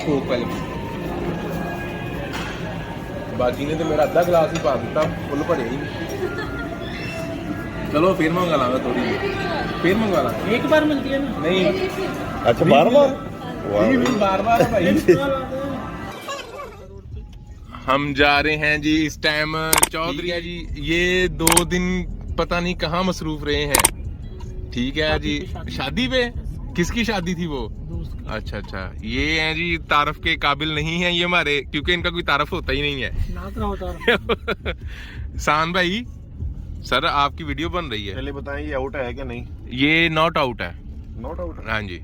Coke पहले बाकी ने तो मेरा अद्धा गिलास ही पा दिता फुल भरे ही चलो फिर मंगा लांगा थोड़ी फिर मंगवा लांगा एक बार मिलती है ना नहीं अच्छा बार बार बार बार भाई हम जा रहे हैं जी इस टाइम चौधरी जी ये 2 दिन पता नहीं कहाँ मसरूफ रहे हैं ठीक है जी शादी पे किसकी शादी थी वो अच्छा अच्छा ये हैं जी तारफ के काबिल नहीं है ये हमारे क्योंकि इनका कोई तारफ होता ही नहीं है सान भाई सर आपकी वीडियो बन रही है पहले बताएं ये आउट है क्या नहीं ये नॉट आउट है नॉट आउट हाँ जी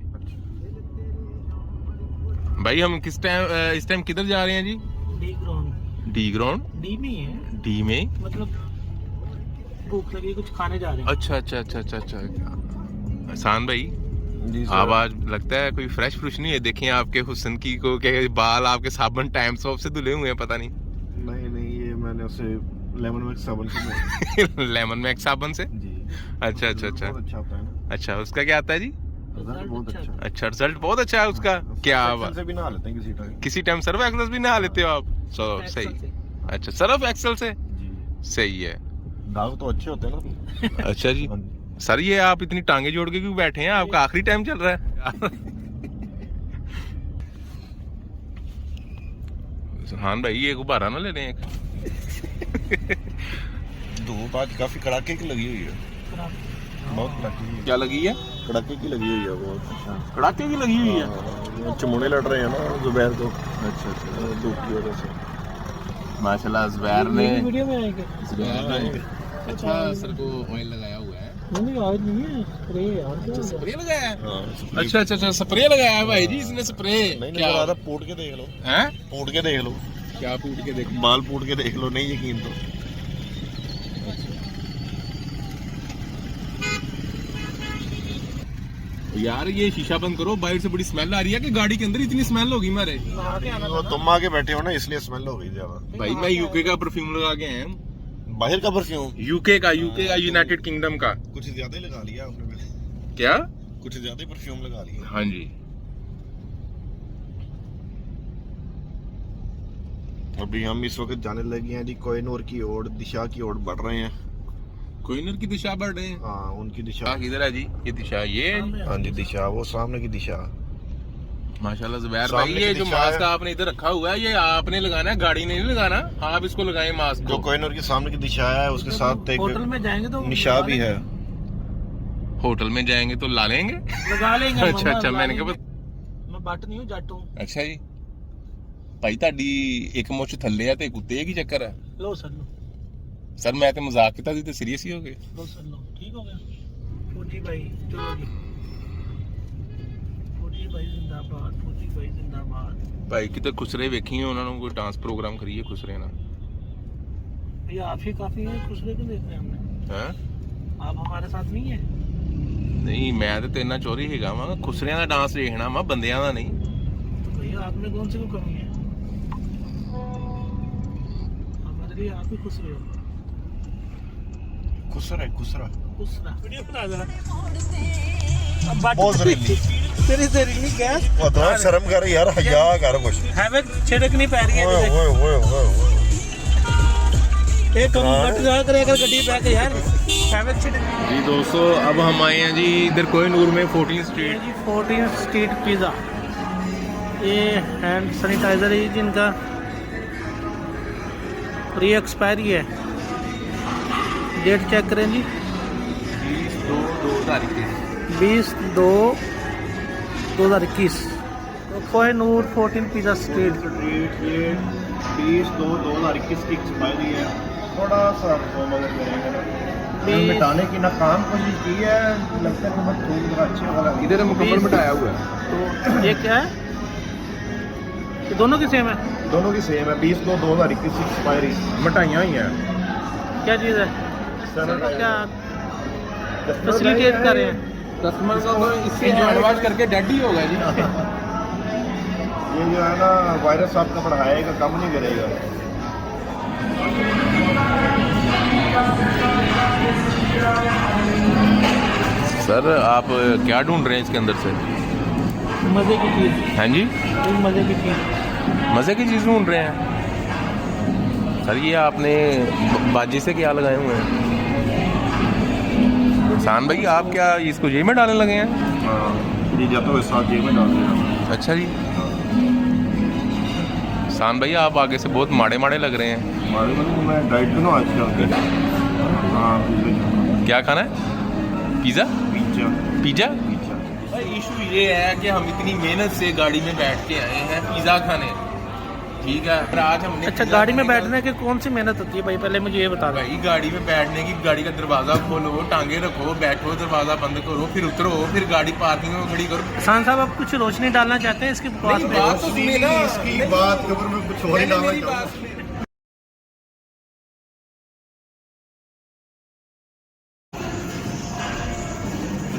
भाई हम किस टाइम इस टाइम किधर जा रहे हैं जी डी ग्राउंड डी में ही है डी में मतलब भूख लगी कुछ खाने जा रहे हैं अच्छा अच्छा अच्छा अच्छा अच्छा हसान भाई जी आवाज लगता है कोई फ्रेश फ्रुश नहीं है देखें आपके हुस्न की को के बाल आपके साबुन टाइम सॉप से धुले हुए हैं पता नहीं नहीं ये मैंने उसे लेमन मैक्स साबुन से लेमन मैक्स साबुन से जी अच्छा अच्छा अच्छा बहुत अच्छा होता है ना अच्छा उसका क्या आता है जी रिजल्ट बहुत अच्छा अच्छा रिजल्ट बहुत अच्छा है उसका क्या एक्सेल से भी नहा लेते हैं किसी टाइम सर्फ एक्सेल भी नहा लेते हो आप सही अच्छा सर्फ एक्सेल से जी सही है दाग तो अच्छे होते हैं ना अच्छा जी सर ये आप इतनी टांगे जोड़ के क्यों बैठे हैं आपका आखिरी टाइम चल रहा है हाँ भाई ये गुब्बारा ना ले लें एक धूप आज काफी कड़ाके की लगी हुई है बहुत कड़ाके की क्या लगी है कड़ाके की लगी हुई है बहुत कड़ाके की लगी हुई है चमुने लड़ रहे हैं ना जुबैर को अच्छा अच्छा धूप की वजह से माशाल्लाह जुबैर ने वीडियो में आएंगे अच्छा सर को ऑयल लगाया हुआ है नहीं आज नहीं है स्प्रे यार स्प्रे लगाया है हाँ, अच्छा अच्छा अच्छा स्प्रे लगाया है भाई जी इसने स्प्रे नहीं क्या नहीं पूट के देख लो हैं पूट के देख लो क्या पूट के देख बाल पूट के देख लो नहीं यकीन तो यार ये शीशा बंद करो बाहर से बड़ी स्मेल आ रही है कि गाड़ी के अंदर इतनी स्मेल होगी हमारे वो तुम आगे बैठे हो ना इसलिए स्मेल हो गई ज्यादा भाई मैं यूके का परफ्यूम लगा के आया हूं बाहर का परफ्यूम यूके का यूनाइटेड किंगडम का कुछ ज्यादा ही लगा लिया आपने क्या कुछ ज्यादा ही परफ्यूम लगा लिया हाँ जी अभी हम इस वक्त जाने लगे हैं जी कोहिनूर की ओर दिशा की ओर बढ़ रहे हैं कोहिनूर की दिशा बढ़ रहे हैं हाँ उनकी दिशा किधर है जी ये दिशा ये है जी हाँ जी दिशा वो सामने की दिशा माशाल्लाह जुबैर भाई सामने ये की जो दिशा मास्क है। आपने इधर रखा हुआ है ये आपने लगाना है गाड़ी ने नहीं लगाना आप इसको लगाएं मास्क जो को कोहिनूर के सामने की दिशा है उसके साथ एक होटल में जाएंगे तो निशा भी है होटल में जाएंगे तो ला लेंगे लगा लेंगे अच्छा अच्छा मैंने कहा मैं बट नहीं हूँ जट हूँ अच्छा जी ਭਾਈ ਤੁਹਾਡੀ ਇੱਕ ਮੁੱਛ ਥੱਲੇ ਆ ਤੇ ਇੱਕ ਉੱਤੇ ਕੀ ਚੱਕਰ ਹੈ लो सर लो ਸਰ ਮੈਂ ਤੇ ਮਜ਼ਾਕ ਕੀਤਾ ਸੀ ਤੇ ਸੀਰੀਅਸ ਹੀ ਹੋ ਗਏ लो सर लो ठीक हो गया फौजी भाई चलो जी फौजी भाई जिंदाबाद फौजी भाई जिंदाबाद ਭਾਈ ਕਿਤੇ ਖੁਸਰੇ ਵੇਖੀਏ ਉਹਨਾਂ ਨੂੰ ਕੋਈ ਡਾਂਸ ਪ੍ਰੋਗਰਾਮ ਕਰੀਏ ਖੁਸਰੇ ਨਾਲ ये आप ही काफी है खुश लेके देख रहे हैं हमने ਹੈ आप हमारे साथ नहीं है ਨਹੀਂ मैं ਤੇ ਤੇਨਾਂ ਚੋਰੀ ਹੈਗਾ ਵਾਂ ਖੁਸਰਿਆਂ ਦਾ ਡਾਂਸ ਵੇਖਣਾ ਵਾ ਬੰਦਿਆਂ ਦਾ ਨਹੀਂ तो भैया आप में कौन सी को कमी है हमारे लिए आप ही खुश रहे हो खुसरा खुश रहा वीडियो बना जरा अब बात बहुत जरूरी तेरी नहीं गैस वो तो शर्म कर यार हया कर कुछ हमें छिड़क नहीं पै रही है ओए ओए ओए ओए एक कम बट जा करे अगर गड्डी पे आके यार हमें छिड़क जी दोस्तों अब हम आए हैं जी इधर कोहिनूर में 14 स्ट्रीट जी 14 स्ट्रीट पिज़्ज़ा ये हैंड सैनिटाइजर है जिनका प्री एक्सपायरी है डेट चेक करें जी 20/2/2021 तो कोहिनूर 14 पिज़्ज़ा स्ट्रीट ये 20/2/2021 की एक्सपायरी है थोड़ा सा मदद करेंगे ना मिटाने की नाकाम कोशिश की है लगता है बहुत थोड़ा अच्छे वाला इधर मुकम्मल मिटाया हुआ है तो ये क्या है ये दोनों की सेम है दोनों की सेम है 20/2/2021 की एक्सपायरी मिटाइयाँ हुई हैं क्या चीज़ है क्या फैसिलिटेट कर रहे हैं कस्टमर का तो इससे हैंड वॉश करके डेड ही होगा जी ये जो है ना वायरस आपका बढ़ाएगा कम नहीं करेगा सर आप क्या ढूंढ रहे हैं इसके अंदर से मज़े की चीज़, हाँ जी, एक मज़े की चीज़। मज़े की चीज़ ढूंढ रहे हैं सर। ये आपने बाजी से क्या लगाए हुए हैं? सान भाई आप क्या इसको जेब में डालने लगे हैं? जी जाते हुए साथ जेब में डाल दिया। अच्छा जी। सान भाई आप आगे से बहुत माड़े माड़े लग रहे हैं। हमारे मतलब मैं डाइट पे ना आजकल। हाँ पिज़्ज़ा। क्या खाना है? पिज़्ज़ा? Pizza pizza? पिज़्ज़ा। भाई इशू ये है कि हम इतनी मेहनत से गाड़ी में बैठ के आए हैं पिज़्ज़ा खाने, ठीक है। पर आज हमने अच्छा, गाड़ी में बैठने की कौन सी मेहनत होती है भाई, पहले मुझे ये बता दो। भाई गाड़ी में बैठने की, गाड़ी का दरवाज़ा खोलो, टांगे रखो, बैठो, दरवाज़ा बंद करो, फिर उतरो, फिर गाड़ी पार्किंग में खड़ी करो। सान साहब आप कुछ रोशनी डालना चाहते हैं इसके पास में? बात तो सुनिए ना, इसकी बात के ऊपर मैं कुछ और ही डालना मेरी चाहूँगा। बात सुनिए।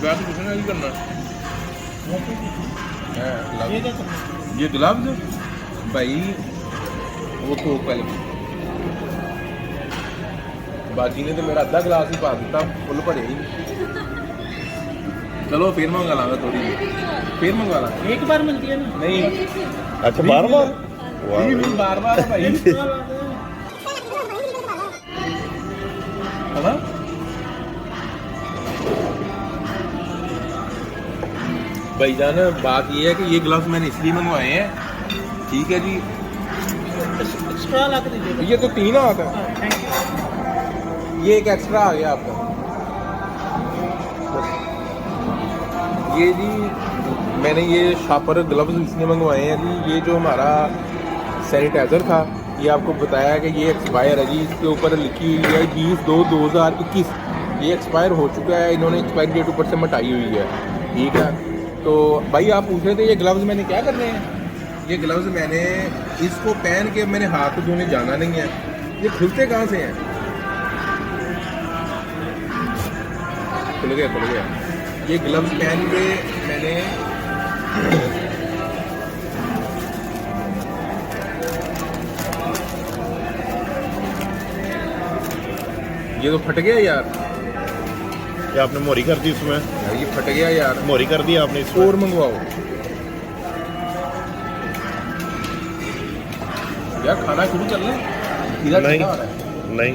बात कुछ नहीं करना ये क्या करना है? ये गुलाब भाई वो तो पहले बाजी ने तो मेरा अद्धा गिलास ही पा दिता, फुल भरे ही। चलो फिर मंगा लांगा थोड़ी, फिर मंगा लांगा। एक बार मिलती है ना? नहीं अच्छा बार बार बार बार भाई है ना। भाई जान बात ये है कि ये ग्लव्स मैंने इसलिए मंगवाए हैं, ठीक है जी। एक्स्ट्रा ला के दीजिएगा। ये तो 3 आता है, हाँ, थैंक यू। ये एक एक्स्ट्रा आ गया आपका। ये जी मैंने ये शापर ग्लव्स इसलिए मंगवाए हैं जी, ये जो हमारा सैनिटाइज़र था ये आपको बताया कि ये एक्सपायर है जी। इसके ऊपर लिखी हुई है 20/2/2021, ये एक्सपायर हो चुका है, इन्होंने एक्सपायरी डेट ऊपर से मिटाई हुई है, ठीक है। तो भाई आप पूछ रहे थे ये ग्लव्स मैंने क्या करने हैं। ये ग्लव्स मैंने इसको पहन के मैंने हाथ धोने जाना नहीं है। ये खुलते कहाँ से हैं? खुल गया, खुल गया। ये ग्लव्स पहन के मैंने ये तो फट गया यार। ये आपने मोरी कर दी इसमें। यार ये फट गया यार, मोरी कर दी आपने इसमें। और मंगवाओ यार, खाना शुरू कर लें। इधर नहीं ठंडा हो रहा है। नहीं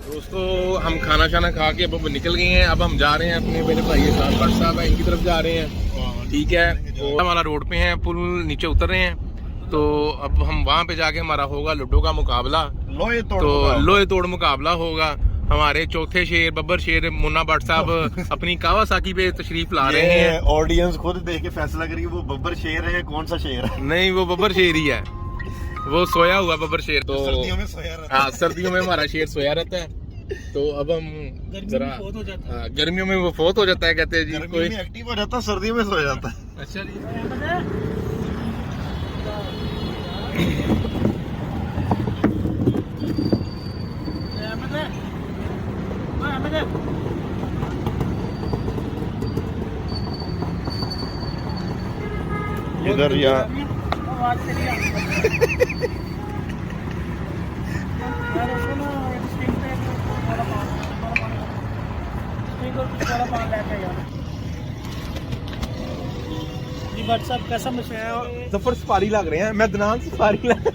दोस्तों हम खाना शाना खा के अब निकल गए हैं। अब हम जा रहे हैं अपने मेरे भाई भट्ट साहब है इनकी तरफ जा रहे हैं, ठीक है। और हमारा रोड पे हैं, पुल नीचे उतर रहे हैं, तो अब हम वहाँ पे जाके हमारा होगा लूडो का मुकाबला। लोहे तोड़ मुकाबला होगा। हमारे चौथे शेर बब्बर शेर मुन्ना भट्ट साहब अपनी कावासाकी पे तशरीफ ला रहे हैं। ऑडियंस खुद देख के फैसला करेगी वो बब्बर शेर है कौन सा शेर है। नहीं वो बब्बर शेर ही है, वो सोया हुआ बब्बर शेर। तो सर्दियों में सोया रहता है। हाँ सर्दियों में हमारा शेर सोया रहता है। तो अब हम जरा गर्मियों में वो फोत हो जाता है कहते हैं जी। कोई एक्टिव हो जाता है, सर्दियों में सो जाता है। अच्छा जी। इधर या कैसा जफर सफारी लग रहे हैं, मैं अदनान सफारी लग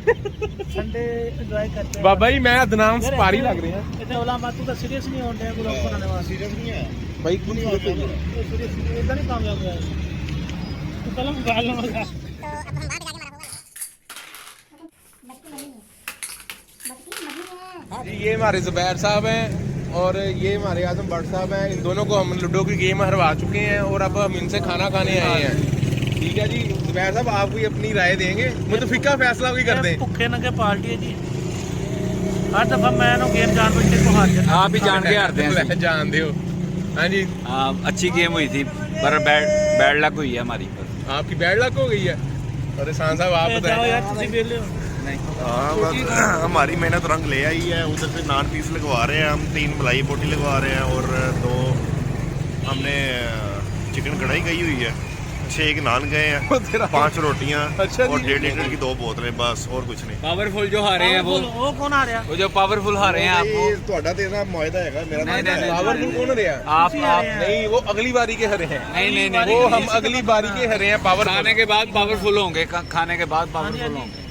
संडे एंजॉय करते हैं बाबा जी, मैं अदनान सफारी लग रहे हैं। इतने ओला मातू का सीरियस नहीं होते हैं ब्लॉग बनाने वाले। सीरियस नहीं है भाई कुछ सीरियस इतना नहीं कामयाब हुआ है तो कलम गाल लगा। जी ये हमारे जुबैर साहब हैं और ये हमारे आजम भट्ट साहब हैं। इन दोनों को हम लूडो की गेम हरवा चुके हैं और अब हम इनसे खाना खाने आए हैं, ठीक है जी। जुबैर साहब आप कोई अपनी राय देंगे, मुतफिका फैसला कोई कर दें। भुखे नंगे पार्टी है जी, हर दफा मैं गेम जान बूझ के हार जाता। आप ही जान के हारते हैं। जानते हो। हाँ जी अच्छी गेम हुई थी पर बैड लक हुई है हमारी। आपकी बैड लक हो गई है। अरे शान साहब आप जाओ यार, बताएं। तुसी बेले हो। हाँ बस हमारी मेहनत रंग ले आई है। उधर से नान पीस लगवा रहे हैं हम, 3 मलाई बोटी लगवा रहे हैं और 2 हमने चिकन कढ़ाई गई हुई है, 6 नान गए हैं, 5 रोटियां अच्छा और जी। 1.5 लीटर की 2 बोतलें, बस और कुछ नहीं। पावरफुल जो हारे हैं वो कौन आ रहा वो जो पावरफुल हारे हैं आपको ਤੁਹਾਡਾ ਤੇ ਨਾ ਮੁਆਇਦਾ ਹੈਗਾ, ਮੇਰਾ नहीं, नहीं, नहीं। पावरफुल कौन हरे हैं? आप नहीं, वो अगली बारी के हरे हैं। नहीं नहीं नहीं वो हम अगली बारी के हरे हैं पावर खाने के बाद पावरफुल होंगे खाने के बाद पावरफुल होंगे